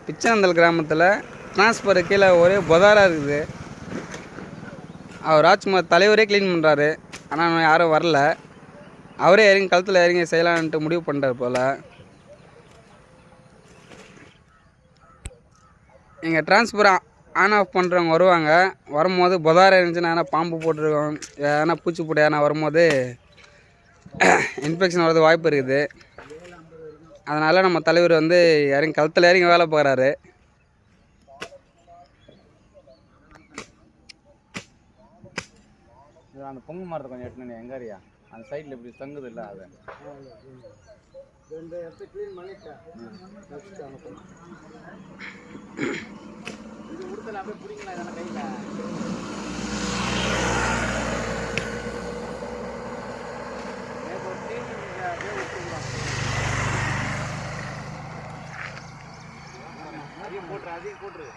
பிச்சனந்தல் கிராமத்தில் டிரான்ஸ்ஃபர் கீழே ஒரே பொதாராக இருக்குது. அவர் ராஜ்குமார் தலைவரே க்ளீன் பண்ணுறாரு, ஆனால் யாரும் வரல. அவரே இறங்கி கழுத்தில் இறங்கி செய்யலான்ட்டு முடிவு பண்ணுறாரு போல். இங்கே டிரான்ஸ்ஃபர் ஆன் ஆஃப் பண்ணுறவங்க வருவாங்க. வரும்போது பொதாரம் இருந்துச்சுன்னா ஏன்னா பாம்பு போட்டிருக்கோம், ஏன்னா பூச்சி போட்டு ஏன்னா வரும்போது இன்ஃபெக்ஷன் வரது வாய்ப்பு இருக்குது. அதனால் நம்ம தலைவர் வந்து இறங்கி கழுத்தில் இறங்கி வேலை பார்க்குறாரு. அந்த பொங்கு மரத்தை கொஞ்சம் எட்டுனே எங்காரியா அந்த சைடில் இப்படி தங்குது இல்லை அது இந்த இடத்த க்ளீன் பண்ணிட்டேன். இது கொடுத்தல அப்படியே பிடிங்களா இதெல்லாம் கையில் அதையும் போட்டுரு